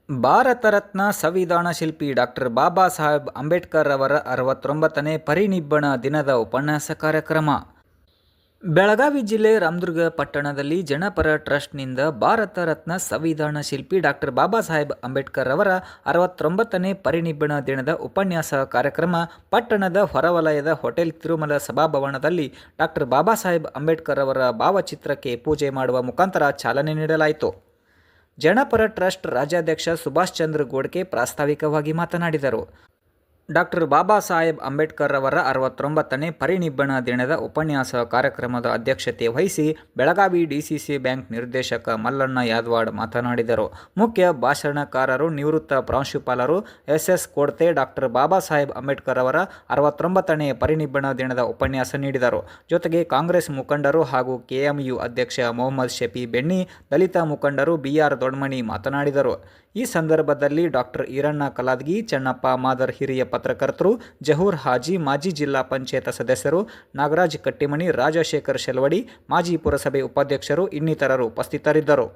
ಭಾರತ ರತ್ನ ಸಂವಿಧಾನ ಶಿಲ್ಪಿ ಡಾಕ್ಟರ್ ಬಾಬಾ ಸಾಹೇಬ್ ಅಂಬೇಡ್ಕರ್ ಅವರ 69ನೇ ಪರಿನಿಬ್ಬಣ ದಿನದ ಉಪನ್ಯಾಸ ಕಾರ್ಯಕ್ರಮ. ಬೆಳಗಾವಿ ಜಿಲ್ಲೆ ರಾಮದುರ್ಗ ಪಟ್ಟಣದಲ್ಲಿ ಜನಪರ ಟ್ರಸ್ಟ್ನಿಂದ ಭಾರತ ರತ್ನ ಸಂವಿಧಾನ ಶಿಲ್ಪಿ ಡಾಕ್ಟರ್ ಬಾಬಾ ಸಾಹೇಬ್ ಅಂಬೇಡ್ಕರ್ ಅವರ 69ನೇ ಪರಿನಿಬ್ಬಣ ದಿನದ ಉಪನ್ಯಾಸ ಕಾರ್ಯಕ್ರಮ ಪಟ್ಟಣದ ಹೊರವಲಯದ ಹೋಟೆಲ್ ತಿರುಮಲ ಸಭಾಭವನದಲ್ಲಿ ಡಾಕ್ಟರ್ ಬಾಬಾ ಸಾಹೇಬ್ ಅಂಬೇಡ್ಕರ್ ಅವರ ಭಾವಚಿತ್ರಕ್ಕೆ ಪೂಜೆ ಮಾಡುವ ಮುಖಾಂತರ ಚಾಲನೆ ನೀಡಲಾಯಿತು. ಜನಪರ ಟ್ರಸ್ಟ್ ರಾಜ್ಯಾಧ್ಯಕ್ಷ ಸುಭಾಷ್ ಚಂದ್ರ ಗೋಡ್ಕೆ ಪ್ರಾಸ್ತಾವಿಕವಾಗಿ ಮಾತನಾಡಿದರು. ಡಾಕ್ಟರ್ ಬಾಬಾ ಸಾಹೇಬ್ ಅಂಬೇಡ್ಕರ್ ಅವರ 69ನೇ ಪರಿನಿಬ್ಬಣ ದಿನದ ಉಪನ್ಯಾಸ ಕಾರ್ಯಕ್ರಮದ ಅಧ್ಯಕ್ಷತೆ ವಹಿಸಿ ಬೆಳಗಾವಿ ಡಿಸಿಸಿ ಬ್ಯಾಂಕ್ ನಿರ್ದೇಶಕ ಮಲ್ಲಣ್ಣ ಯಾದವಾಡ್ ಮಾತನಾಡಿದರು. ಮುಖ್ಯ ಭಾಷಣಕಾರರು ನಿವೃತ್ತ ಪ್ರಾಂಶುಪಾಲರು ಎಸ್ ಕೊಡ್ತೆ ಡಾಕ್ಟರ್ ಬಾಬಾ ಸಾಹೇಬ್ ಅಂಬೇಡ್ಕರ್ ಅವರ 69ನೇ ಪರಿನಿಬ್ಬಣ ದಿನದ ಉಪನ್ಯಾಸ ನೀಡಿದರು. ಜೊತೆಗೆ ಕಾಂಗ್ರೆಸ್ ಮುಖಂಡರು ಹಾಗೂ ಕೆಎಂಯು ಅಧ್ಯಕ್ಷ ಮೊಹಮ್ಮದ್ ಶಫಿ ಬೆಣ್ಣಿ, ದಲಿತ ಮುಖಂಡರು ಬಿಆರ್ ದೊಡ್ಮನಿ ಮಾತನಾಡಿದರು. ಈ ಸಂದರ್ಭದಲ್ಲಿ ಡಾಕ್ಟರ್ ಈರಣ್ಣ ಕಲಾದಗಿ, ಚೆನ್ನಪ್ಪ ಮಾದರ್, ಹಿರಿಯ ಪತ್ರಕರ್ತರು ಜಹೂರ್ ಹಾಜಿ, ಮಾಜಿ ಜಿಲ್ಲಾ ಪಂಚಾಯತ್ ಸದಸ್ಯರು ನಾಗರಾಜ್ ಕಟ್ಟಿಮನಿ, ರಾಜಶೇಖರ್ ಶೆಲವಡಿ, ಮಾಜಿ ಪುರಸಭೆ ಉಪಾಧ್ಯಕ್ಷರು ಇನ್ನಿತರರು ಉಪಸ್ಥಿತರಿದ್ದರು.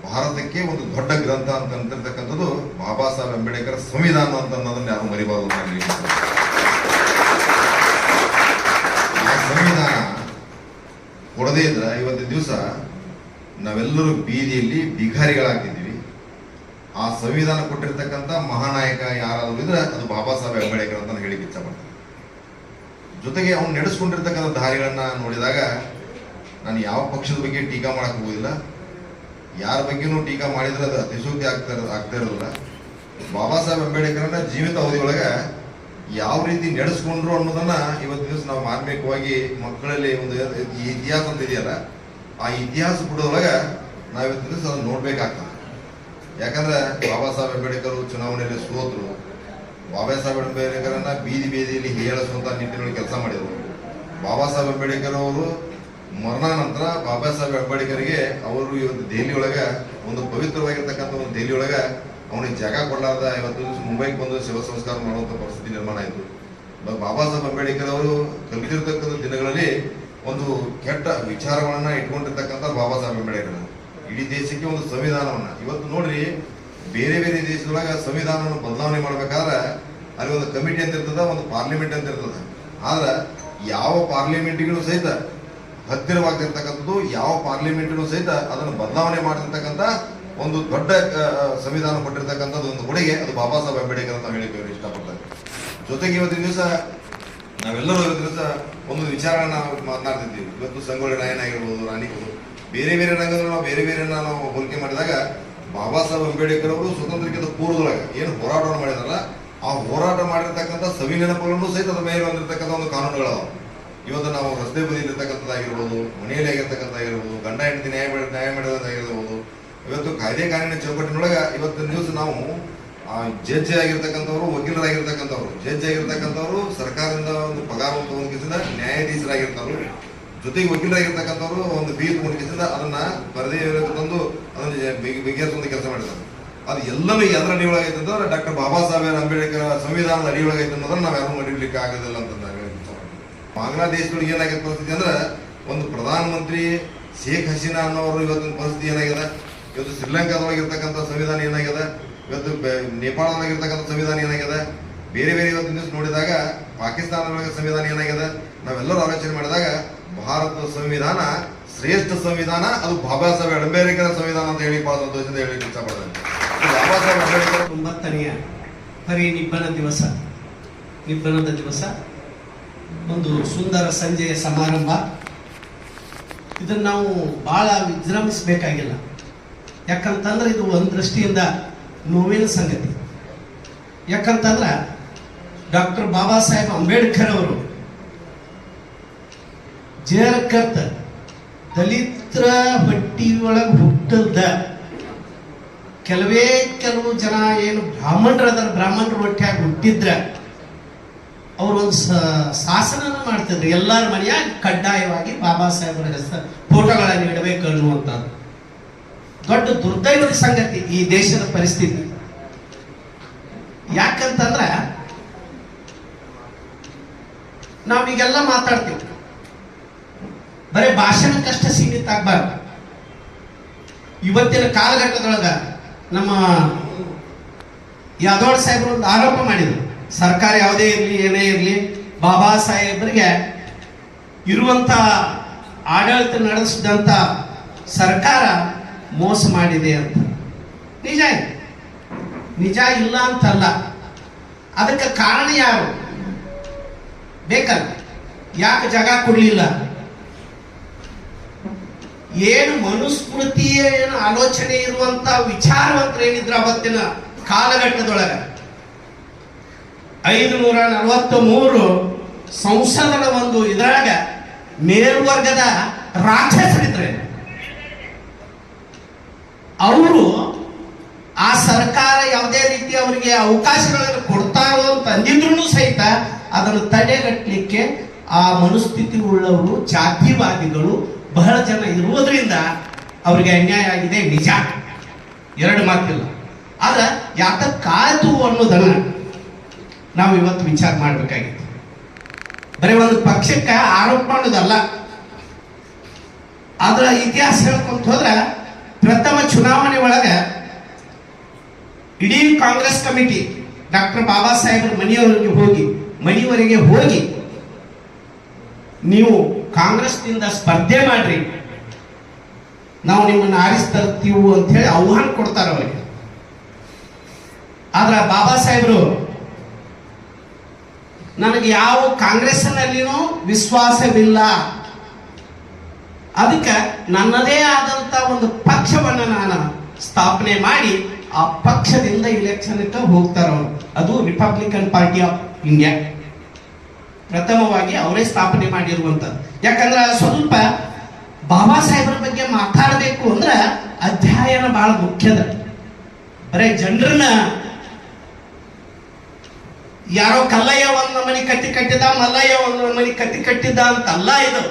ಭಾರತಕ್ಕೆ ಒಂದು ದೊಡ್ಡ ಗ್ರಂಥ ಅಂತಕ್ಕಂಥದ್ದು ಬಾಬಾ ಸಾಹೇಬ್ ಅಂಬೇಡ್ಕರ್ ಸಂವಿಧಾನ ಅಂತ ಅನ್ನೋದನ್ನ ಯಾರು ಮರಿಬಾರದು. ಆ ಸಂವಿಧಾನ ಕೊಡದೇ ಇದ್ರೆ ಇವತ್ತಿನ ದಿವಸ ನಾವೆಲ್ಲರೂ ಬೀದಿಯಲ್ಲಿ ಬಿಗಾರಿಗಳಾಗ್ತಿದ್ದೀವಿ. ಆ ಸಂವಿಧಾನ ಕೊಟ್ಟಿರ್ತಕ್ಕಂಥ ಮಹಾನಾಯಕ ಯಾರಾದರೂ ಇದ್ರೆ ಅದು ಬಾಬಾ ಸಾಹೇಬ್ ಅಂಬೇಡ್ಕರ್ ಅಂತ ಹೇಳಿ ಇಚ್ಛಪಡ್ತೀನಿ. ಜೊತೆಗೆ ಅವ್ನು ನಡೆಸ್ಕೊಂಡಿರ್ತಕ್ಕಂಥ ದಾರಿಗಳನ್ನ ನೋಡಿದಾಗ ನಾನು ಯಾವ ಪಕ್ಷದ ಬಗ್ಗೆ ಟೀಕಾ ಮಾಡಕ್ ಹೋಗೋದಿಲ್ಲ, ಯಾರ ಬಗ್ಗೆನೂ ಟೀಕಾ ಮಾಡಿದ್ರೆ ಅದು ಅತಿಶೋಕ್ತಿ ಆಗ್ತಾ ಇರೋದಿಲ್ಲ. ಬಾಬಾ ಸಾಹೇಬ್ ಅಂಬೇಡ್ಕರ್ನ ಜೀವಿತ ಅವಧಿಯೊಳಗೆ ಯಾವ ರೀತಿ ನಡೆಸ್ಕೊಂಡ್ರು ಅನ್ನೋದನ್ನ ಇವತ್ತು ದಿವಸ ನಾವು ಮಾರ್ಮಿಕವಾಗಿ ಮಕ್ಕಳಲ್ಲಿ ಒಂದು ಇತಿಹಾಸ ಅಂತ ಇದೆಯಲ್ಲ, ಆ ಇತಿಹಾಸ ಬಿಡೋದೊಳಗೆ ನಾವು ಇವತ್ತು ದಿವಸ ಅದನ್ನು ನೋಡ್ಬೇಕಾಗ್ತದೆ. ಯಾಕಂದ್ರೆ ಬಾಬಾ ಸಾಹೇಬ್ ಅಂಬೇಡ್ಕರ್ ಚುನಾವಣೆಯಲ್ಲಿ ಸೋತರು. ಬಾಬಾ ಸಾಹೇಬ್ ಅಂಬೇಡ್ಕರನ್ನ ಬೀದಿಯಲ್ಲಿ ಹೇಳಿಸುವಂತ ನಿಟ್ಟಿನಲ್ಲಿ ಕೆಲಸ ಮಾಡಿದರು. ಬಾಬಾ ಸಾಹೇಬ್ ಅಂಬೇಡ್ಕರ್ ಅವರು ಮರಣ ನಂತರ ಬಾಬಾ ಸಾಹೇಬ್ ಅಂಬೇಡ್ಕರ್ಗೆ ಅವರು ಇವತ್ತು ದೆಹಲಿ ಒಳಗ ಒಂದು ಪವಿತ್ರವಾಗಿರ್ತಕ್ಕಂಥ ಒಂದು ದೆಹಲಿ ಒಳಗ ಅವನಿಗೆ ಜಾಗ ಕೊಡಲಾರ್ದ ಇವತ್ತು ಮುಂಬೈಗೆ ಬಂದು ಶಿವ ಸಂಸ್ಕಾರ ಮಾಡುವಂತ ಪರಿಸ್ಥಿತಿ ನಿರ್ಮಾಣ ಆಯಿತು. ಬಾಬಾ ಸಾಹೇಬ್ ಅಂಬೇಡ್ಕರ್ ಅವರು ಕಲಿತಿರ್ತಕ್ಕಂಥ ದಿನಗಳಲ್ಲಿ ಒಂದು ಕೆಟ್ಟ ವಿಚಾರಗಳನ್ನ ಇಟ್ಕೊಂಡಿರ್ತಕ್ಕಂಥ ಬಾಬಾ ಸಾಹೇಬ್ ಅಂಬೇಡ್ಕರ್ ಇಡೀ ದೇಶಕ್ಕೆ ಒಂದು ಸಂವಿಧಾನವನ್ನ ಇವತ್ತು ನೋಡ್ರಿ, ಬೇರೆ ಬೇರೆ ದೇಶದೊಳಗ ಸಂವಿಧಾನವನ್ನು ಬದಲಾವಣೆ ಮಾಡ್ಬೇಕಾದ್ರೆ ಅಲ್ಲಿ ಒಂದು ಕಮಿಟಿ ಅಂತ ಇರ್ತದ, ಒಂದು ಪಾರ್ಲಿಮೆಂಟ್ ಅಂತ ಇರ್ತದ. ಆದ್ರೆ ಯಾವ ಪಾರ್ಲಿಮೆಂಟ್ಗೂ ಸಹಿತ ಹತ್ತಿರವಾಗಿರ್ತಕ್ಕಂಥದ್ದು, ಯಾವ ಪಾರ್ಲಿಮೆಂಟ್ಗೂ ಸಹಿತ ಅದನ್ನು ಬದಲಾವಣೆ ಮಾಡಿರ್ತಕ್ಕಂಥ ಒಂದು ದೊಡ್ಡ ಸಂವಿಧಾನ ಕೊಟ್ಟಿರ್ತಕ್ಕಂಥದ್ದು ಒಂದು ಕೊಡುಗೆ ಅದು ಬಾಬಾ ಸಾಹೇಬ್ ಅಂಬೇಡ್ಕರ್ ಅಂತ ಹೇಳಿ ಇಷ್ಟಪಡ್ತಾರೆ. ಜೊತೆಗೆ ಇವತ್ತಿನ ದಿವಸ ನಾವೆಲ್ಲರೂ ಇವತ್ತಿನ ದಿವಸ ಒಂದು ವಿಚಾರಗಳನ್ನ ಮಾತನಾಡ್ತಿದ್ದೀವಿ. ಇವತ್ತು ಸಂಗೊಳ್ಳಿ ರಾಯಣ್ಣ ಆಗಿರ್ಬೋದು, ರಾಣಿಗಳು, ಬೇರೆ ಬೇರೆ ರಂಗದಲ್ಲಿ ನಾವು ಬೇರೆ ಬೇರೆ ನಾವು ಹೋಲಿಕೆ ಮಾಡಿದಾಗ ಬಾಬಾ ಸಾಹೇಬ್ ಅಂಬೇಡ್ಕರ್ ಅವರು ಸ್ವತಂತ್ರಕ್ಕಿಂತ ಪೂರ್ವದೊಳಗೆ ಏನು ಹೋರಾಟವನ್ನು ಮಾಡಿದಾರಲ್ಲ, ಆ ಹೋರಾಟ ಮಾಡಿರ್ತಕ್ಕಂಥ ಸವಿ ನೆನಪುಗಳನ್ನು ಸಹಿತ ಅದ್ರ ಮೇಲೆ ಬಂದಿರತಕ್ಕಂಥ ಒಂದು ಕಾನೂನುಗಳವ. ಇವತ್ತು ನಾವು ರಸ್ತೆ ಬದಿಯಲ್ಲಿರ್ತಕ್ಕಂಥದ್ದಾಗಿರ್ಬೋದು, ಮನೆಯಲ್ಲಿ ಆಗಿರ್ತಕ್ಕಂಥದ್ದಾಗಿರ್ಬೋದು, ಗಂಡ ಹೆಂಡತಿ ನ್ಯಾಯ ಮಾಡೋದಾಗಿರ್ಬೋದು, ಇವತ್ತು ಕಾಯ್ದೆ ಕಾನೂನಿನ ಚೌಕಟ್ಟಿನೊಳಗೆ ಇವತ್ತಿನ ದಿವಸ ನಾವು ಜಡ್ಜ್ ಆಗಿರ್ತಕ್ಕಂಥವ್ರು, ವಕೀಲರಾಗಿರ್ತಕ್ಕಂಥವ್ರು, ಜಡ್ಜ್ ಆಗಿರ್ತಕ್ಕಂಥವ್ರು ಸರ್ಕಾರದಿಂದ ಒಂದು ಪಗಾರ ತಗೊಂಡಿಸಿದ ನ್ಯಾಯಾಧೀಶರಾಗಿರ್ತಾರು, ಜೊತೆಗೆ ವಕೀಲರಾಗಿರ್ತಕ್ಕಂಥವ್ರು ಒಂದು ಫೀಸ್ ತಗೊಂಡಿಸಿದ ಅದನ್ನ ಪರದೆ ತಂದು ಅದನ್ನು ಬಗೆಹರಿಸುವಂತ ಕೆಲಸ ಮಾಡಿದ್ದಾರೆ. ಅದು ಎಲ್ಲನೂ ಎದರ ಅಡಿಯೊಳಗೈತೆ ಅಂತಂದ್ರೆ ಡಾಕ್ಟರ್ ಬಾಬಾ ಸಾಹೇಬ್ ಅಂಬೇಡ್ಕರ್ ಸಂವಿಧಾನದ ಅಡಿಯೊಳಗೈತೆ ಅನ್ನೋದನ್ನ ನಾವ್ಯಾರು ಮರಿಲಿಕ್ಕೆ ಆಗೋದಿಲ್ಲ ಅಂತ ಬಾಂಗ್ಲಾದೇಶದೊಳಗೆ ಏನಾಗಿದೆ ಪರಿಸ್ಥಿತಿ ಅಂದ್ರೆ ಒಂದು ಪ್ರಧಾನ ಮಂತ್ರಿ ಶೇಖ್ ಹಸೀನಾ ಅನ್ನೋರು ಇವತ್ತಿನ ಪರಿಸ್ಥಿತಿ ಏನಾಗಿದೆ, ಇವತ್ತು ಶ್ರೀಲಂಕಾದೊಳಗಿರ್ತಕ್ಕಂಥ ಸಂವಿಧಾನ ಏನಾಗಿದೆ, ಇವತ್ತು ನೇಪಾಳದೊಳಗಿರ್ತಕ್ಕಂಥ ಸಂವಿಧಾನ ಏನಾಗಿದೆ, ಬೇರೆ ಬೇರೆ ಇವತ್ತಿನ ದಿವಸ ನೋಡಿದಾಗ ಪಾಕಿಸ್ತಾನದೊಳಗೆ ಸಂವಿಧಾನ ಏನಾಗಿದೆ. ನಾವೆಲ್ಲರೂ ಆಲೋಚನೆ ಮಾಡಿದಾಗ ಭಾರತದ ಸಂವಿಧಾನ ಶ್ರೇಷ್ಠ ಸಂವಿಧಾನ, ಅದು ಬಾಬಾ ಸಾಹೇಬ್ ಅಂಬೇಡ್ಕರ್ ಸಂವಿಧಾನ ಅಂತ ಹೇಳಿ ಬಹಳ ಸಂತೋಷದಿಂದ ಹೇಳಿ ಇಷ್ಟಪಡ್ತಾರೆ. ಬಾಬಾ ಸಾಹೇಬ್ ಅಂಬೇಡ್ಕರ್ 90ನೇ ಪರಿನಿಬ್ಬಣ ನಿಬ್ಬಣದ ದಿವಸ ಒಂದು ಸುಂದರ ಸಂಜೆಯ ಸಮಾರಂಭ. ಇದನ್ನ ನಾವು ಬಹಳ ವಿಜೃಂಭಿಸಬೇಕಾಗಿಲ್ಲ. ಯಾಕಂತಂದ್ರೆ ಇದು ಒಂದು ದೃಷ್ಟಿಯಿಂದ ನೋವಿನ ಸಂಗತಿ. ಯಾಕಂತಂದ್ರೆ ಡಾಕ್ಟರ್ ಬಾಬಾ ಸಾಹೇಬ್ ಅಂಬೇಡ್ಕರ್ ಅವರು ಜೇರಕರ್ತ ದಲಿತರ ಹೊಟ್ಟಿಯೊಳಗೆ ಹುಟ್ಟದ ಕೆಲವು ಜನ ಏನು ಬ್ರಾಹ್ಮಣರ ಹೊಟ್ಟೆಯಾಗಿ ಹುಟ್ಟಿದ್ರ ಅವರು ಒಂದು ಶಾಸನ ಮಾಡ್ತಿದ್ರು. ಎಲ್ಲರ ಮನೆಯಾಗ ಕಡ್ಡಾಯವಾಗಿ ಬಾಬಾ ಸಾಹೇಬರ ಹೆಸರು ಫೋಟೋಗಳನ್ನು ಇಡಬೇಕು ಅನ್ನುವಂಥದ್ದು ದೊಡ್ಡ ದುರ್ದೈವದ ಸಂಗತಿ ಈ ದೇಶದ ಪರಿಸ್ಥಿತಿ. ಯಾಕಂತಂದ್ರ ನಾವೀಗೆಲ್ಲ ಮಾತಾಡ್ತೀವಿ, ಬರೀ ಭಾಷಣಕ್ಕಷ್ಟ ಸೀಮಿತ ಆಗ್ಬಾರ್ದು. ಇವತ್ತಿನ ಕಾಲಘಟ್ಟದೊಳಗ ನಮ್ಮ ಯಾದವ್ ಸಾಹೇಬರು ಒಂದು ಆರೋಪ ಮಾಡಿದರು, ಸರ್ಕಾರ ಯಾವುದೇ ಇರಲಿ ಏನೇ ಇರಲಿ ಬಾಬಾ ಸಾಹೇಬರಿಗೆ ಇರುವಂತ ಆಡಳಿತ ನಡೆಸಿದಂಥ ಸರ್ಕಾರ ಮೋಸ ಮಾಡಿದೆ ಅಂತ. ನಿಜ ಇದೆ, ನಿಜ ಇಲ್ಲ ಅಂತಲ್ಲ. ಅದಕ್ಕೆ ಕಾರಣ ಯಾರು ಬೇಕಲ್ಲ, ಯಾಕೆ ಜಾಗ ಕೊಡಲಿಲ್ಲ, ಏನು ಮನುಸ್ಮೃತಿ ಏನು ಆಲೋಚನೆ ಇರುವಂತ ವಿಚಾರವಂತರು ಏನಿದ್ರು ಅವತ್ತಿನ ಕಾಲಘಟ್ಟದೊಳಗೆ 543 ಸಂಸದರ ಒಂದು ಇದರಾಗ ಮೇಲ್ವರ್ಗದ ರಾಕ್ಷಸರಿದ್ರೆ ಅವರು ಆ ಸರ್ಕಾರ ಯಾವುದೇ ರೀತಿ ಅವರಿಗೆ ಅವಕಾಶಗಳನ್ನು ಕೊಡ್ತಾರೋ ಅಂತ ಅಂದಿದ್ರು ಸಹಿತ ಅದನ್ನು ತಡೆಗಟ್ಟಲಿಕ್ಕೆ ಆ ಮನಸ್ಥಿತಿ ಉಳ್ಳವರು ಜಾತಿವಾದಿಗಳು ಬಹಳ ಜನ ಇರುವುದರಿಂದ ಅವರಿಗೆ ಅನ್ಯಾಯ ಆಗಿದೆ, ನಿಜ, ಎರಡು ಮಾತಿಲ್ಲ. ಆದ್ರೆ ಯಾತಕ್ಕಾಯ್ತು ಅನ್ನೋದನ್ನ ನಾವು ಇವತ್ತು ವಿಚಾರ ಮಾಡಬೇಕಾಗಿತ್ತು. ಬರೀ ಒಂದು ಪಕ್ಷಕ್ಕೆ ಆರೋಪ ಮಾಡೋದಲ್ಲ. ಅದರ ಇತಿಹಾಸ ಹೇಳ್ಕೊಂತ ಹೋದ್ರ ಪ್ರಥಮ ಚುನಾವಣೆ ಒಳಗ ಇಡೀ ಕಾಂಗ್ರೆಸ್ ಕಮಿಟಿ ಡಾಕ್ಟರ್ ಬಾಬಾ ಸಾಹೇಬ್ರ ಮನೆಯವರೆಗೆ ಹೋಗಿ ನೀವು ಕಾಂಗ್ರೆಸ್ನಿಂದ ಸ್ಪರ್ಧೆ ಮಾಡ್ರಿ, ನಾವು ನಿಮ್ಮನ್ನು ಆರಿಸ್ತರ್ತೀವಿ ಅಂತ ಹೇಳಿ ಆಹ್ವಾನ ಕೊಡ್ತಾರೆ ಅವರಿಗೆ. ಆದ್ರೆ ಬಾಬಾ ಸಾಹೇಬರು ನನಗೆ ಯಾವ ಕಾಂಗ್ರೆಸ್ನಲ್ಲಿನೂ ವಿಶ್ವಾಸವಿಲ್ಲ, ಅದಕ್ಕೆ ನನ್ನದೇ ಆದಂತ ಒಂದು ಪಕ್ಷವನ್ನು ನಾನು ಸ್ಥಾಪನೆ ಮಾಡಿ ಆ ಪಕ್ಷದಿಂದ ಇಲೆಕ್ಷನ್ಗೆ ಹೋಗ್ತಾರ ಅವರು. ಅದು ರಿಪಬ್ಲಿಕನ್ ಪಾರ್ಟಿ ಆಫ್ ಇಂಡಿಯಾ ಪ್ರಥಮವಾಗಿ ಅವರೇ ಸ್ಥಾಪನೆ ಮಾಡಿರುವಂಥದ್ದು. ಯಾಕಂದ್ರೆ ಸ್ವಲ್ಪ ಬಾಬಾ ಸಾಹೇಬ್ರ ಬಗ್ಗೆ ಮಾತಾಡಬೇಕು ಅಂದ್ರೆ ಅಧ್ಯಯನ ಬಹಳ ಮುಖ್ಯದ. ಬರೇ ಜನರನ್ನ ಯಾರೋ ಕಲ್ಲಯ್ಯ ಒಂದು ಮನೆ ಕಟ್ಟಿದ್ದ, ಮಲ್ಲಯ್ಯ ಒಂದು ಮನೆ ಕಟ್ಟಿದ್ದ ಅಂತಲ್ಲ ಇದು.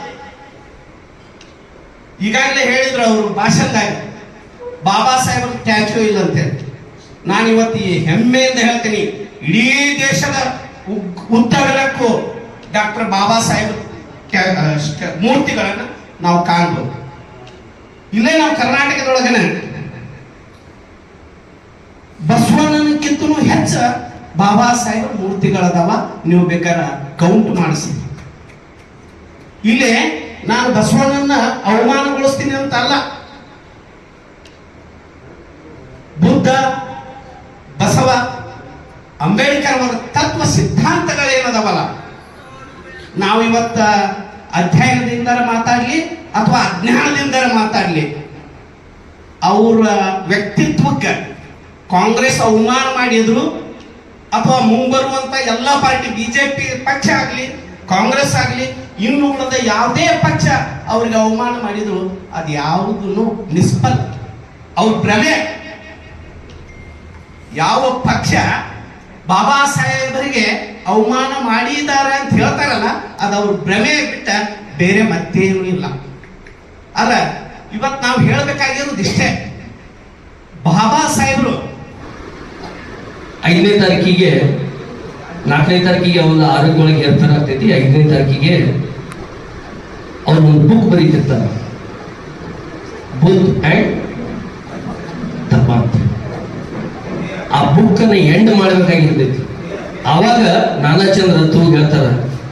ಈಗಾಗಲೇ ಹೇಳಿದ್ರು ಅವರು ಭಾಷಣದಾಗ ಬಾಬಾ ಸಾಹೇಬ್ರ ಸ್ಟ್ಯಾಚ್ಯೂ ಇಲ್ಲ ಅಂತೇಳಿ. ನಾನು ಇವತ್ತು ಈ ಹೆಮ್ಮೆಯಿಂದ ಹೇಳ್ತೀನಿ, ಇಡೀ ದೇಶದ ಉದ್ದಗಲಕ್ಕೂ ಡಾಕ್ಟರ್ ಬಾಬಾ ಸಾಹೇಬ್ ಮೂರ್ತಿಗಳನ್ನು ನಾವು ಕಾಣ್ಬೋದು. ಇಲ್ಲೇ ನಾವು ಕರ್ನಾಟಕದೊಳಗನ ಬಸವಣ್ಣನಕ್ಕಿಂತಲೂ ಹೆಚ್ಚ ಬಾಬಾ ಸಾಹೇಬ್ ಮೂರ್ತಿಗಳದಾವ. ನೀವು ಬೇಕಾದ್ರೆ ಕೌಂಟ್ ಮಾಡಿಸಿ. ಇಲ್ಲೇ ನಾನು ಬಸವಣ್ಣನ ಅವಮಾನಗೊಳಿಸ್ತೀನಿ ಅಂತ ಅಲ್ಲ. ಬುದ್ಧ, ಬಸವ, ಅಂಬೇಡ್ಕರ್ ಅವರ ತತ್ವ ಸಿದ್ಧಾಂತಗಳೇನದವಲ್ಲ, ನಾವು ಇವತ್ತ ಅಧ್ಯಯನದಿಂದ ಮಾತಾಡ್ಲಿ ಅಥವಾ ಅಜ್ಞಾನದಿಂದ ಮಾತಾಡ್ಲಿ, ಅವರ ವ್ಯಕ್ತಿತ್ವಕ್ಕೆ ಕಾಂಗ್ರೆಸ್ ಅವಮಾನ ಮಾಡಿದ್ರು ಅಥವಾ ಮುಂಬರುವಂತ ಎಲ್ಲ ಪಾರ್ಟಿ, ಬಿಜೆಪಿ ಪಕ್ಷ ಆಗಲಿ ಕಾಂಗ್ರೆಸ್ ಆಗಲಿ ಇನ್ನು ಉಳಿದ ಯಾವುದೇ ಪಕ್ಷ ಅವ್ರಿಗೆ ಅವಮಾನ ಮಾಡಿದ್ರು ಅದು ಯಾವುದನ್ನು ನಿಷ್ಫಲ, ಅವ್ರ ಭ್ರಮೆ. ಯಾವ ಪಕ್ಷ ಬಾಬಾ ಸಾಹೇಬರಿಗೆ ಅವಮಾನ ಮಾಡಿದ್ದಾರೆ ಅಂತ ಹೇಳ್ತಾರಲ್ಲ ಅದು ಅವ್ರ ಭ್ರಮೆ ಬಿಟ್ಟ ಬೇರೆ ಮತ್ತೇನೂ ಇಲ್ಲ. ಅಲ್ಲ, ಇವತ್ತು ನಾವು ಹೇಳಬೇಕಾಗಿರೋದು ಇಷ್ಟೇ. ಬಾಬಾ ಸಾಹೇಬರು 5ನೇ ತಾರೀಕಿಗೆ 4ನೇ ತಾರೀಕಿಗೆ ಅವ್ರ ಆರೋಗ್ಯೊಳಗೆ ಏರ್ಪಾಡ ಆಗ್ತೈತಿ. 5ನೇ ತಾರೀಕಿಗೆ ಅವ್ರು ಒಂದು ಬುಕ್ ಬರೀತಿರ್ತಾರೆ, ಬುದ್ಧ ಅಂಡ್ ತಪ್ಪ ಅಂತ. ಆ ಬುಕ್ ಅನ್ನ ಎಂಡ್ ಮಾಡ್ಬೇಕಾಗಿರ್ತೈತಿ. ಆವಾಗ ನಾನಾಚಂದ್ರ ರತ್ತು ಹೇಳ್ತಾರ,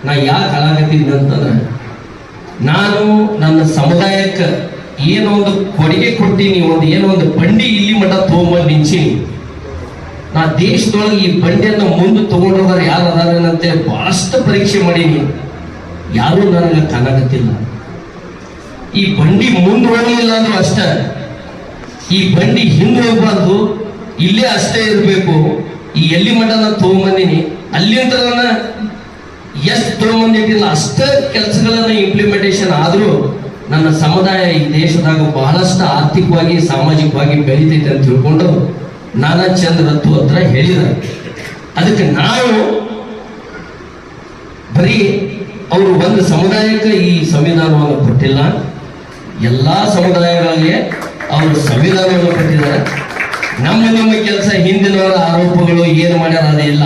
ನಾ ಯಾಕೆ ಹಾಳಾಗತ್ತಿದ್ದೆ ಅಂತಂದ್ರೆ, ನಾನು ನನ್ನ ಸಮುದಾಯಕ್ಕೆ ಏನೋ ಒಂದು ಕೊಡುಗೆ ಕೊಡ್ತೀನಿ, ಏನೋ ಒಂದು ಬಂಡಿ ಇಲ್ಲಿ ಮಠ ತಗೊಂಬಂದು ನಿಂಚೀನಿ. ನಾ ದೇಶದೊಳಗೆ ಈ ಬಂಡಿಯನ್ನು ಮುಂದೆ ತಗೊಂಡೋದಾರ ಯಾರು ಅದಾರೇನಂತೆ ಬಹಳಷ್ಟು ಪರೀಕ್ಷೆ ಮಾಡೀನಿ, ಯಾರೂ ನನಗೆ ಕಾಣಾಗತ್ತಿಲ್ಲ. ಈ ಬಂಡಿ ಮುಂದೆ ಹೋಗಲಿಲ್ಲ ಅಂದ್ರೂ ಅಷ್ಟ, ಈ ಬಂಡಿ ಹಿಂದೆ ಹೋಗ್ಬಾರ್ದು, ಇಲ್ಲೇ ಅಷ್ಟೇ ಇರಬೇಕು. ಈ ಎಲ್ಲಿ ಮಠ ನಾನು ತಗೊಂಬಂದಿನಿ ಅಲ್ಲಿಂದ ಎಷ್ಟು ತಗೊಂಬಂದಿಟ್ಟಿಲ್ಲ ಅಷ್ಟ ಕೆಲಸಗಳನ್ನ ಇಂಪ್ಲಿಮೆಂಟೇಷನ್ ಆದ್ರೂ ನನ್ನ ಸಮುದಾಯ ಈ ದೇಶದಾಗ ಬಹಳಷ್ಟು ಆರ್ಥಿಕವಾಗಿ ಸಾಮಾಜಿಕವಾಗಿ ಬೆಳಿತೈತೆ ಅಂತ ತಿಳ್ಕೊಂಡು ನಾನಾಚಂದ್ರ ರತ್ತು ಹತ್ರ ಹೇಳಿದ್ದಾರೆ. ಅದಕ್ಕೆ ನಾವು ಬರೀ ಅವರು ಒಂದು ಸಮುದಾಯಕ್ಕೆ ಈ ಸಂವಿಧಾನವನ್ನು ಕೊಟ್ಟಿಲ್ಲ, ಎಲ್ಲಾ ಸಮುದಾಯಗಳಿಗೆ ಅವರು ಸಂವಿಧಾನವನ್ನು ಕೊಟ್ಟಿದ್ದಾರೆ. ನಮ್ಮ ಕೆಲಸ ಹಿಂದಿನವರ ಆರೋಪಗಳು ಏನು ಮಾಡ್ಯಾರ ಅದೇ ಇಲ್ಲ.